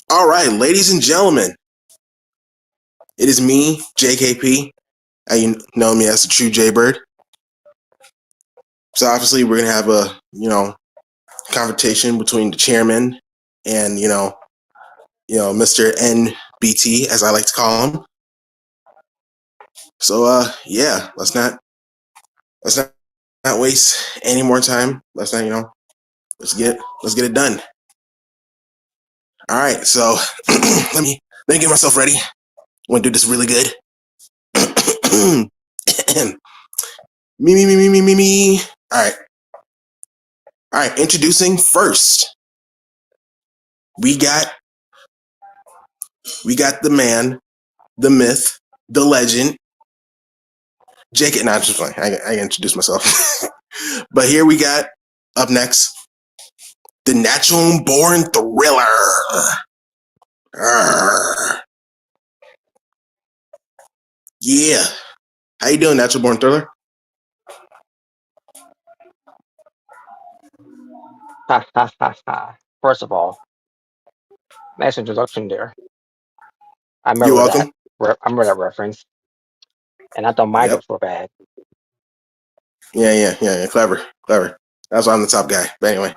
All right, ladies and gentlemen, it is me, JKP. You know me as the True Jaybird. So obviously, we're gonna have a confrontation between the chairman and Mr. NBT, as I like to call him. So yeah, let's not waste any more time. Let's get it done. All right, so let me get myself ready. I want to do this really good. Me. All right. Introducing first, we got the man, the myth, the legend, JK. Nah, just fine. I introduced myself, but here we got up next, the natural born thriller. Arr. Yeah, how you doing, natural born thriller? Ha ha ha ha. First of all, nice introduction there. I You're remember that. welcome. I remember that reference, and I thought my Yep. jokes were bad. Yeah. Clever. That's why I'm the top guy. But anyway.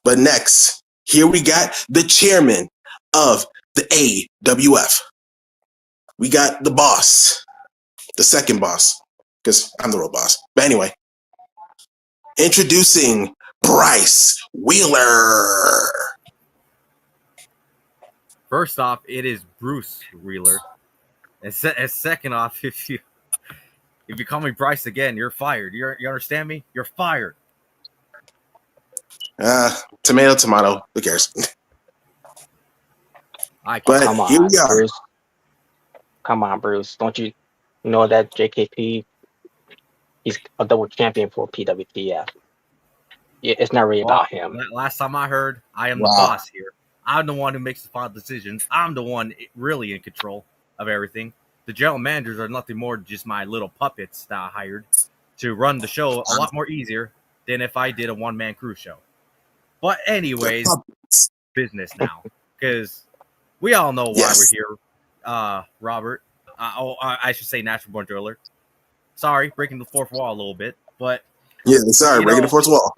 But next, here we got the chairman of the AWF. We got the boss, the second boss, because I'm the real boss. But anyway, introducing Bryce Wheeler. First off, it is Bruce Wheeler. And second off, if you call me Bryce again, you're fired. You understand me? You're fired. Tomato. Who cares? I Oh, care. But come here on, we are. Bruce. Come on, Bruce. Don't you know that JKP? He's a double champion for PWTF. It's not really Well, about him. last time I heard, I am the Wow. boss here. I'm the one who makes the final decisions. I'm the one really in control of everything. The general managers are nothing more than just my little puppets that I hired to run the show a lot more easier than if I did a one-man crew show. But anyways, business now, because we all know why we're Yes. here. Robert. I should say natural born driller. Sorry, breaking the fourth wall a little bit, but Yeah, sorry, breaking the fourth wall.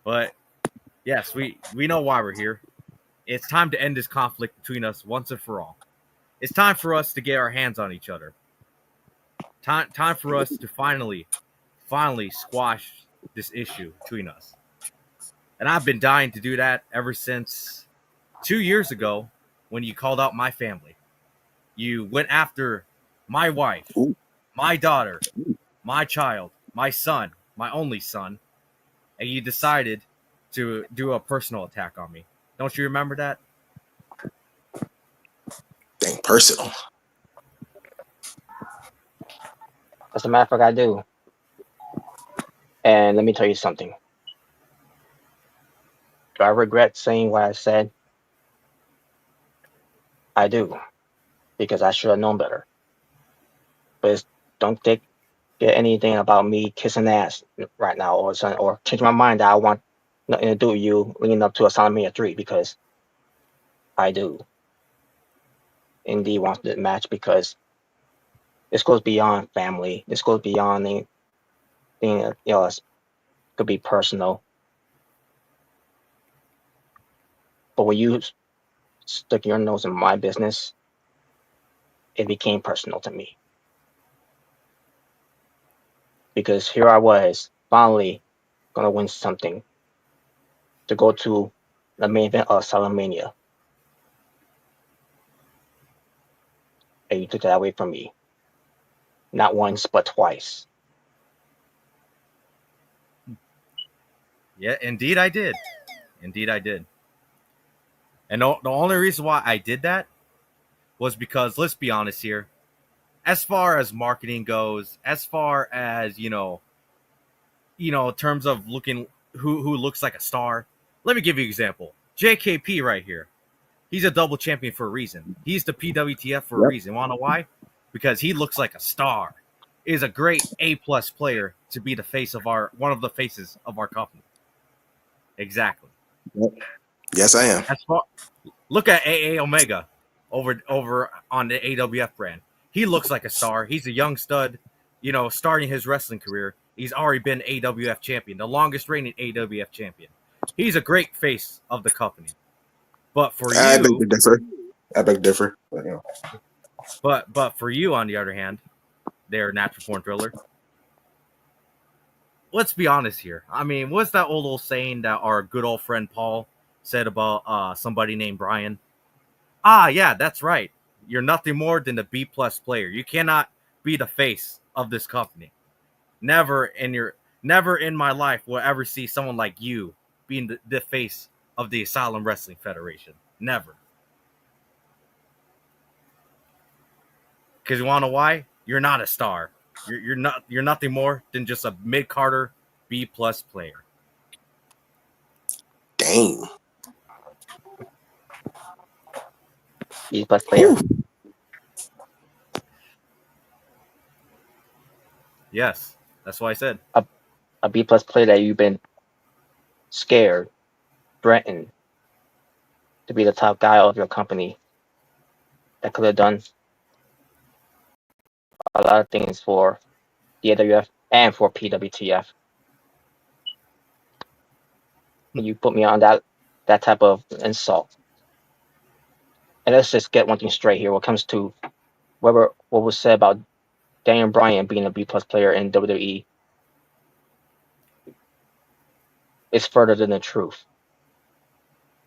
But yes, we know why we're here. It's time to end this conflict between us once and for all. It's time for us to get our hands on each other. Time for us to finally squash this issue between us. And I've been dying to do that ever since 2 years ago when you called out my family. You went after my wife, Ooh. my daughter, my child, my son, my only son, and you decided to do a personal attack on me. Don't you remember that? Dang, personal. As a matter of fact, I do. And let me tell you something. Do I regret saying what I said? I do, because I should have known better. But don't get anything about me kissing ass right now, or something, or change my mind that I want nothing to do with you leading up to a Assignment 3, because I do indeed want the match, because this goes beyond family. This goes beyond anything, it could be personal. But when you stuck your nose in my business, it became personal to me. Because here I was, finally gonna win something to go to the main event of Salamania. And you took that away from me. Not once, but twice. Yeah, indeed I did. Indeed I did. And the only reason why I did that was because, let's be honest here, as far as marketing goes, as far as, in terms of looking who looks like a star, let me give you an example. JKP right here. He's a double champion for a reason. He's the PWTF for a Yep. reason. Want to know why? Because he looks like a star. Is a great A+ player to be the face of one of the faces of our company. Exactly. Yep. Yes, I am. Look at AA Omega over on the AWF brand. He looks like a star. He's a young stud, starting his wrestling career. He's already been AWF champion, the longest reigning AWF champion. He's a great face of the company. But for I beg to you, differ. But, but for you, on the other hand, they're natural born thriller. Let's be honest here. I mean, what's that old saying that our good old friend Paul said about somebody named Brian? Ah, yeah, that's right. You're nothing more than a B plus player. You cannot be the face of this company. Never in my life will I ever see someone like you being the face of the Asylum Wrestling Federation. Never. Because you want to know why? You're not a star. You're nothing more than just a mid Carter B plus player. dang. B plus player. Whew. Yes, that's what I said. A B plus player that you've been scared, threatened to be the top guy of your company that could have done a lot of things for the AWF and for PWTF. And you put me on that type of insult. And let's just get one thing straight here. When it comes to what was said about Daniel Bryan being a B plus player in WWE, is further than the truth.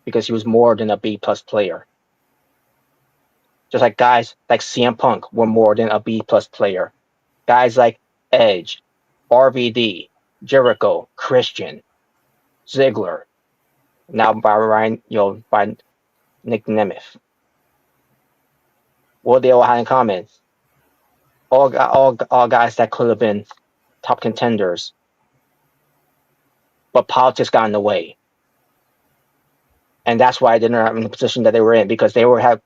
Because he was more than a B plus player. Just like guys like CM Punk were more than a B plus player. Guys like Edge, RVD, Jericho, Christian, Ziggler, now by Nick Nemeth. What they all had in common? All guys that could have been top contenders, but politics got in the way, and that's why they're not in the position that they were in, because they have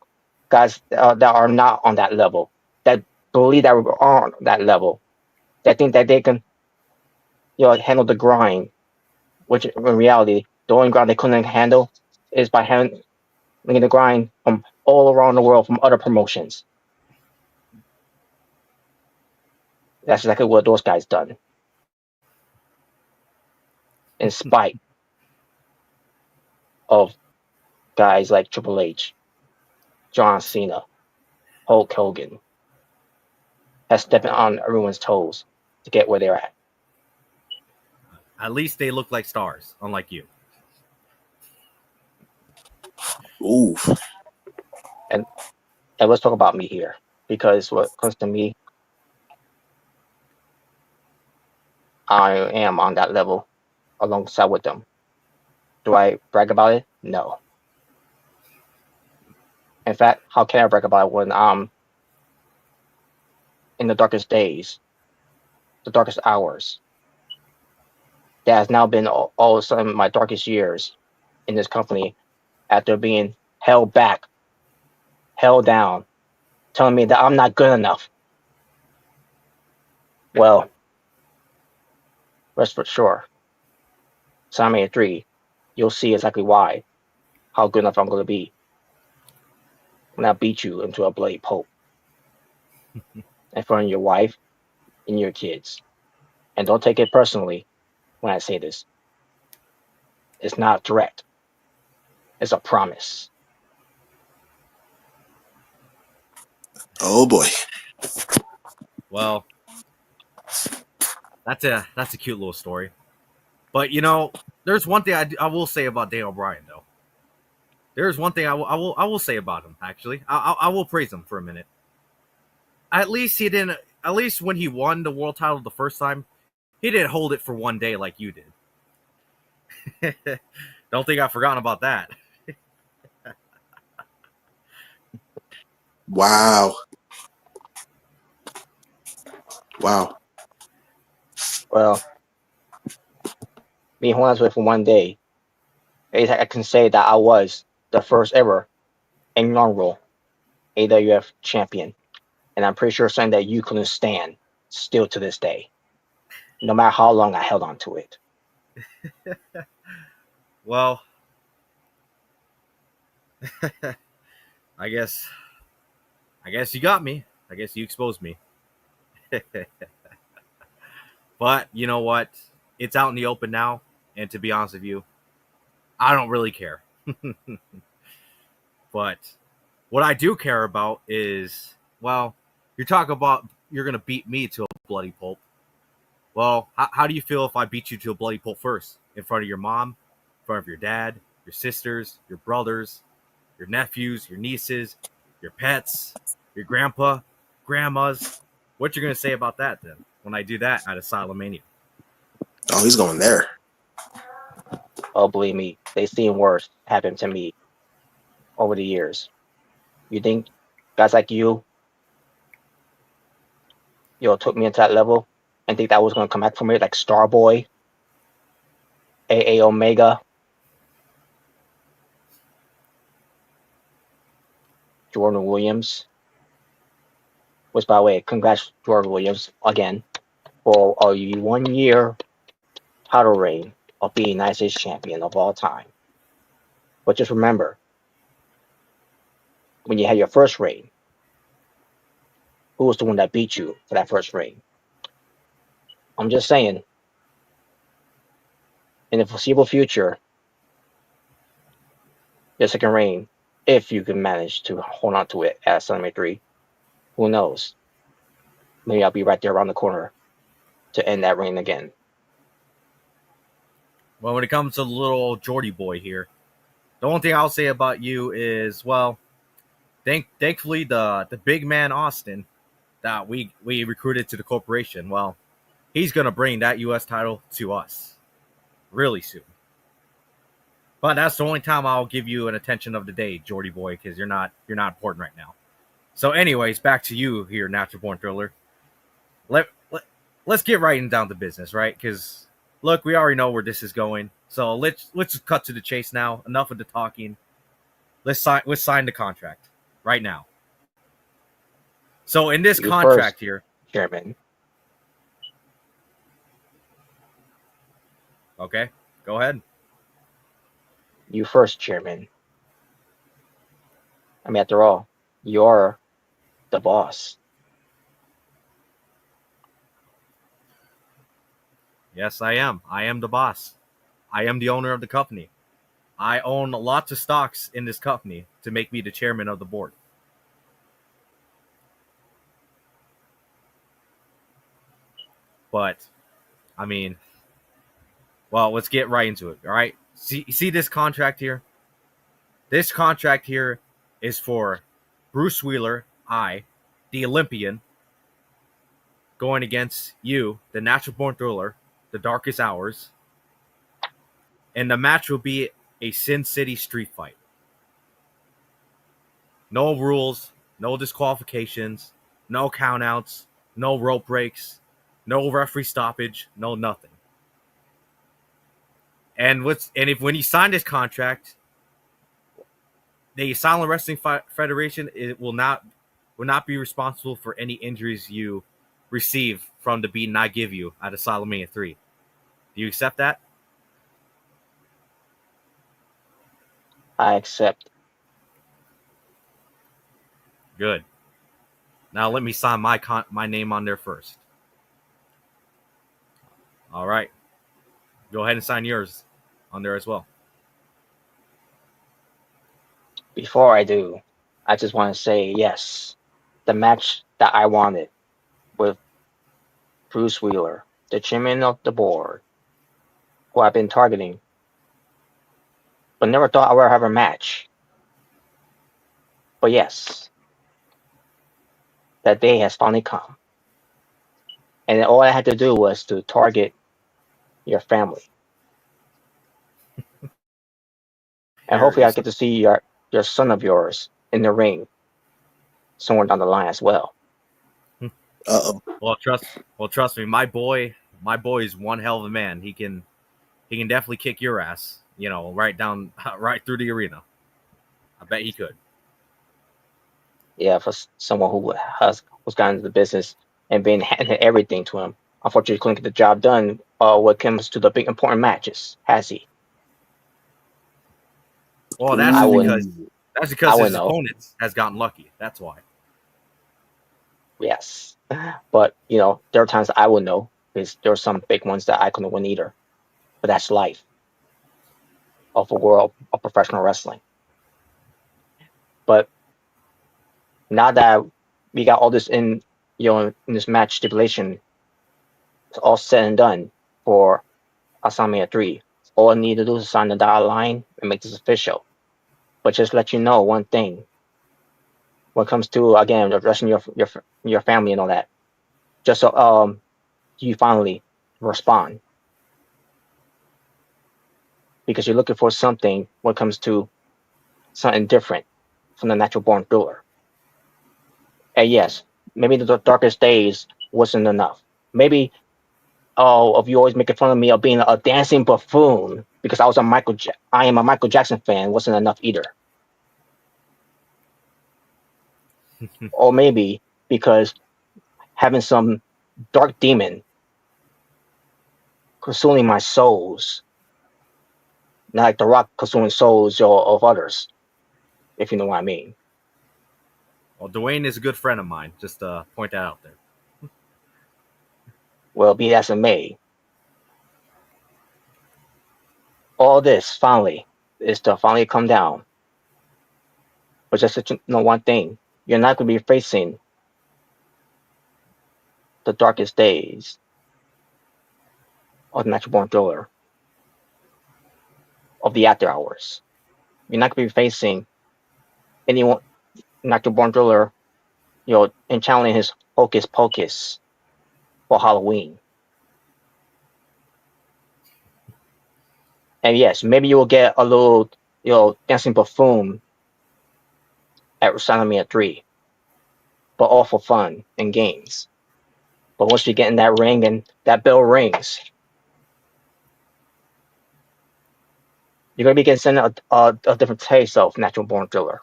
guys that are not on that level, that believe that we're on that level, that think that they can, handle the grind, which in reality, the only grind they couldn't handle is by handling the grind from all around the world from other promotions. That's exactly what those guys done. In spite of guys like Triple H, John Cena, Hulk Hogan, has stepped on everyone's toes to get where they're at. At least they look like stars, unlike you. Oof. And let's talk about me here, because what comes to me, I am on that level alongside with them. Do I brag about it? No. In fact, how can I brag about it when I'm in the darkest days, the darkest hours? That has now been all of a sudden my darkest years in this company, after being held back, held down, telling me that I'm not good enough. Well, rest for sure. Simon 3, you'll see exactly why, how good enough I'm going to be when I beat you into a bloody pulp in front of your wife and your kids. And don't take it personally when I say this. It's not a threat. It's a promise. Oh boy. Well, that's a cute little story. But there's one thing I will say about Daniel Bryan though. There's one thing I will say about him. Actually, I will praise him for a minute. At least he didn't. At least when he won the world title the first time, he didn't hold it for one day like you did. Don't think I've forgotten about that. Wow. Wow. Well, me holding on to it for one day, I can say that I was the first ever inaugural AWF champion. And I'm pretty sure something that you couldn't stand still to this day, no matter how long I held on to it. Well, I guess you got me. I guess you exposed me. But you know what? It's out in the open now, and to be honest with you, I don't really care. But what I do care about is, well, you're talking about you're going to beat me to a bloody pulp. Well, how do you feel if I beat you to a bloody pulp first? In front of your mom, in front of your dad, your sisters, your brothers, your nephews, your nieces, your pets, your grandpa, grandmas. What you going to say about that then when I do that at Asylum Mania? Oh, he's going there. Oh, believe me, they seen worse happen to me over the years. You think guys like took me into that level and think that was going to come back for me like Starboy, AA Omega, Jordan Williams? Which, by the way, congrats, Jordan Williams, again, for a 1 year title reign of being United States champion of all time. But just remember, when you had your first reign, who was the one that beat you for that first reign? I'm just saying, in the foreseeable future, your second reign, if you can manage to hold on to it at Summer 3, who knows? Maybe I'll be right there around the corner to end that reign again. Well, when it comes to the little Geordie boy here, the only thing I'll say about you is, well, thankfully the big man Austin that we recruited to the corporation, well, he's gonna bring that U.S. title to us really soon. But that's the only time I'll give you an attention of the day, Geordie boy, because you're not important right now. So, anyways, back to you here, Natural Born Thriller. Let's get right down to business, right? Because look, we already know where this is going. So let's just cut to the chase now. Enough of the talking. Let's sign the contract right now. So in this You contract first, here, Chairman. okay, go ahead. You first, Chairman. I mean, after all, you're the boss. Yes, I am. I am the boss. I am the owner of the company. I own lots of stocks in this company to make me the chairman of the board. But, I mean, well, let's get right into it, all right? See this contract here? This contract here is for Bruce Wheeler, the Olympian, going against you, the Natural Born Thriller, the Darkest Hours. And the match will be a Sin City street fight. No rules, no disqualifications, no countouts, no rope breaks, no referee stoppage, no nothing. And when you sign this contract, the Silent Wrestling Federation will not be responsible for any injuries you receive from the beating I give you at Asylum Mania 3. Do you accept that? I accept. Good. Now let me sign my name on there first. All right. Go ahead and sign yours on there as well. Before I do, I just want to say yes, the match that I wanted with Bruce Wheeler, the chairman of the board, who I've been targeting, but never thought I would have a match. But yes, that day has finally come. And all I had to do was to target your family. And Here hopefully I is get to see your son of yours in the ring somewhere down the line as well. Uh-oh. Trust me, my boy is one hell of a man. He can definitely kick your ass, right down right through the arena. I bet he could. Yeah, for someone who's gotten into the business and been handing everything to him. Unfortunately, couldn't get the job done when it comes to the big important matches, has he? Well, that's I just wouldn't. because Ooh. That's I because would his know. opponents has gotten lucky. That's why. Yes. But there are times I would know because there are some big ones that I couldn't win either. But that's life of the world of professional wrestling. But now that we got all this in this match stipulation, it's all said and done for WrestleMania 3. All I need to do is sign the dotted line and make this official. But just let you know one thing when it comes to again addressing your family and all that. Just so you finally respond because you're looking for something when it comes to something different from the natural born thriller. And yes, maybe the darkest days wasn't enough. Maybe of you always making fun of me of being a dancing buffoon because I am a Michael Jackson fan wasn't enough either. Or maybe because having some dark demon consuming my souls, not like the rock consuming souls of others, if you know what I mean. Well, Dwayne is a good friend of mine. Just point that out there. Well, be as it may, all this finally is to finally come down. But just to know one thing, you're not going to be facing the darkest days of the natural born thriller of the after hours. You're not going to be facing anyone natural born thriller, and channeling his hocus pocus for Halloween. And yes, maybe you will get a little, dancing buffoon at WrestleMania 3, but all for fun and games. But once you get in that ring and that bell rings, you're going to be getting sent a different taste of natural born thriller.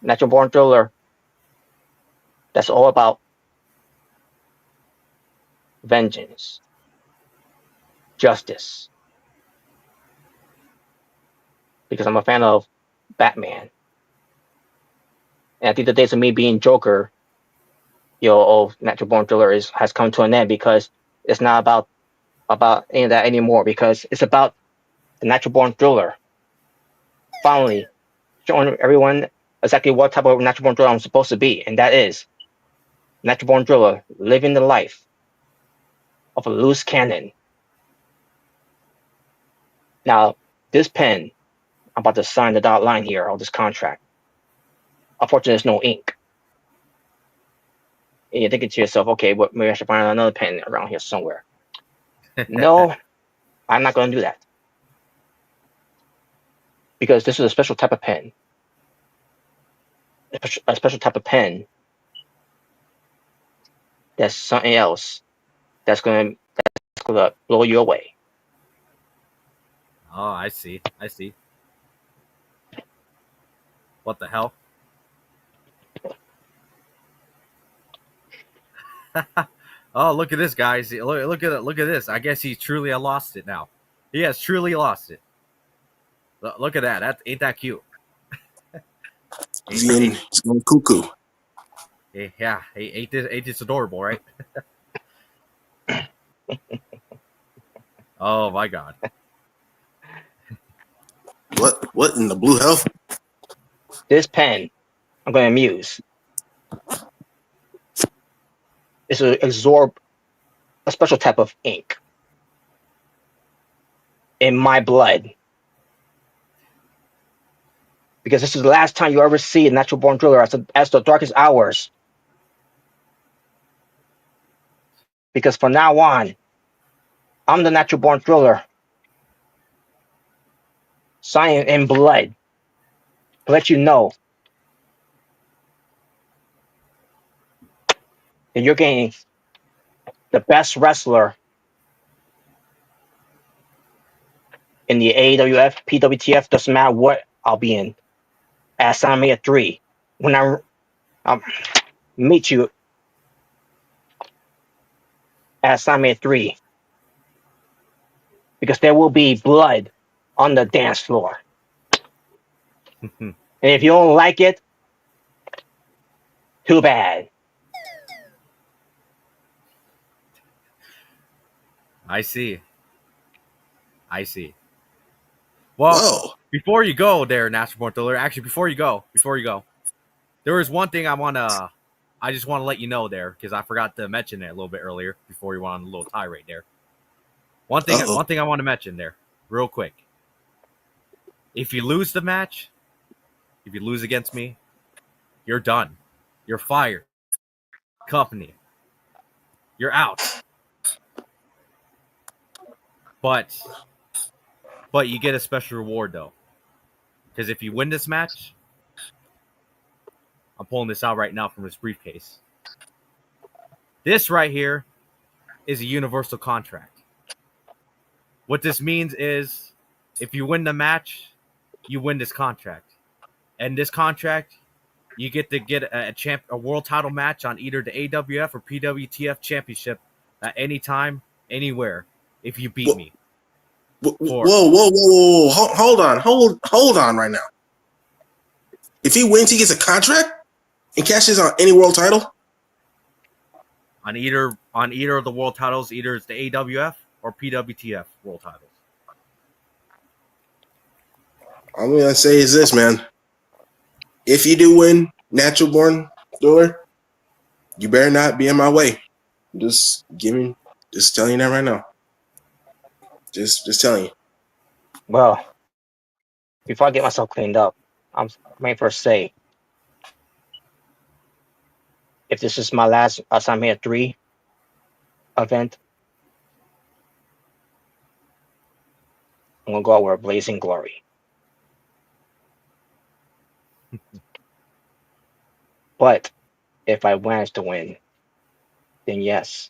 Natural born thriller that's all about vengeance, justice. Because I'm a fan of Batman, and I think the days of me being Joker, of natural born thriller has come to an end because it's not about any of that anymore. Because it's about the natural born thriller finally showing everyone exactly what type of natural born thriller I'm supposed to be, and that is natural born thriller living the life of a loose cannon. Now, this pen, I'm about to sign the dotted line here on this contract. Unfortunately, there's no ink. And you're thinking to yourself, okay, well, maybe I should find another pen around here somewhere. No, I'm not going to do that because this is a special type of pen, a special type of pen that's something else that's gonna blow you away. Oh, I see. I see. What the hell? Oh, look at this, guys! Look at it! Look at this! I guess he truly lost it now. He has truly lost it. Look at that! Ain't that cute? He's going cuckoo. Yeah, ain't this adorable, right? Oh my god! What in the blue hell? This pen I'm going to use is to absorb a special type of ink in my blood because this is the last time you ever see a natural born thriller as the darkest hours. Because from now on, I'm the natural born thriller, signing in blood to let you know that you're getting the best wrestler in the AWF, PWTF, doesn't matter what I'll be in at WrestleMania 3 when I meet you at WrestleMania 3 because there will be blood on the dance floor. And if you don't like it, too bad. I see. I see. Well, Whoa. before you go there, Natural Born Thriller. Actually, before you go, there is one thing I just want to let you know there because I forgot to mention it a little bit earlier before you went on a little tirade there. Uh-oh. One thing I want to mention there, real quick. If you lose the match, if you lose against me, you're done. You're fired. Company. You're out. But you get a special reward though. Because if you win this match, I'm pulling this out right now from this briefcase. This right here is a universal contract. What this means is if you win the match, you win this contract. And this contract, you get to get a world title match on either the AWF or PWTF championship at any time, anywhere, if you beat me. Whoa, whoa, whoa, whoa. Hold on right now. If he wins, he gets a contract and cashes on any world title? On either of the world titles, either it's the AWF or PWTF world titles. All I'm gonna say is this, man. If you do win Natural Born Thriller, you better not be in my way. Just telling you that right now. Just telling you. Well, before I get myself cleaned up, I'm may first say, if this is my last Assignment 3 event, I'm gonna go out with a blazing glory. But if I manage to win, then yes,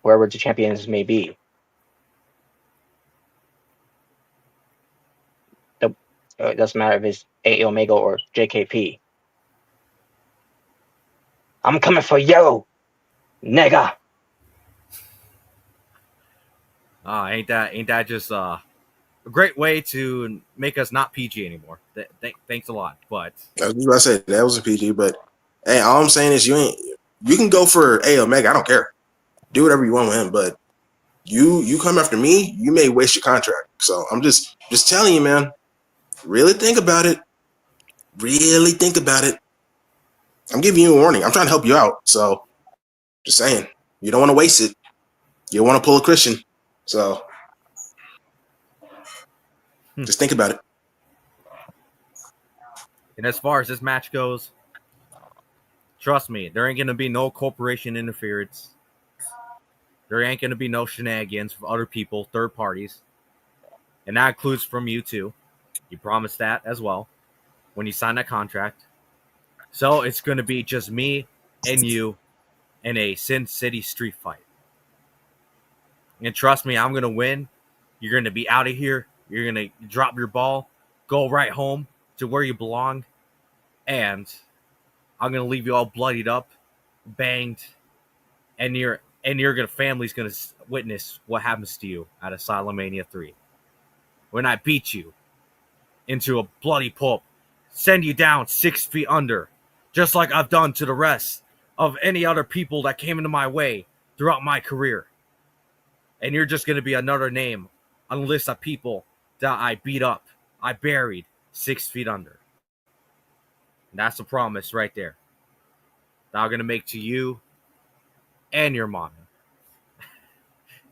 wherever the champions may be, it doesn't matter if it's A Omega or JKP. I'm coming for you, nigga. Ain't that just a great way to make us not PG anymore? Thanks a lot, but I was about to say that was a PG, but hey, all I'm saying is you can go for A Omega. I don't care. Do whatever you want with him, but you come after me, you may waste your contract. So I'm just telling you, man. Really think about it. Really think about it. I'm giving you a warning. I'm trying to help you out. So just saying, you don't want to waste it. You don't want to pull a Christian. So just think about it. and as far as this match goes, trust me, there ain't gonna be no corporation interference. There ain't gonna be no shenanigans from other people, third parties, and that includes from you too. You promised that as well when you signed that contract. So it's gonna be just me and you in a Sin City street fight. And trust me, I'm gonna win. You're gonna be out of here. You're gonna drop your ball, go right home to where you belong, and I'm gonna leave you all bloodied up, banged, and your family's gonna witness what happens to you at Asylum-Mania 3 when I beat you into a bloody pulp, send you down 6 feet under, just like I've done to the rest of any other people that came into my way throughout my career. And you're just gonna be another name on a list of people that I beat up, I buried 6 feet under. And that's a promise right there that I'm gonna make to you and your mom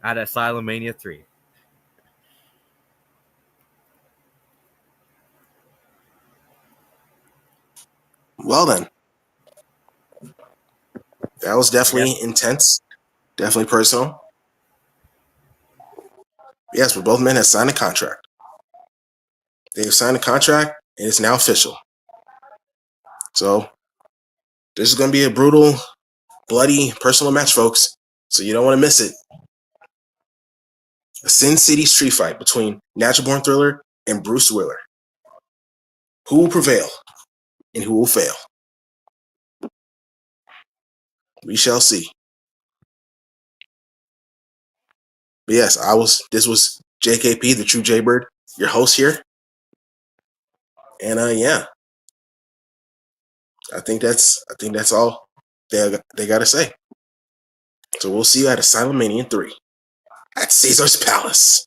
at Asylum-Mania 3. Well then, that was I guess. definitely intense, definitely personal. Yes, but both men have signed a contract. They have signed a contract, and it's now official. So this is going to be a brutal, bloody, personal match, folks. So you don't want to miss it. A Sin City street fight between Natural Born Thriller and Bruce Willer. Who will prevail and who will fail? We shall see. But yes, this was JKP, the True Jaybird, your host here. And yeah, I think that's all they got to say. So we'll see you at Asylum Mania 3 at Caesar's Palace.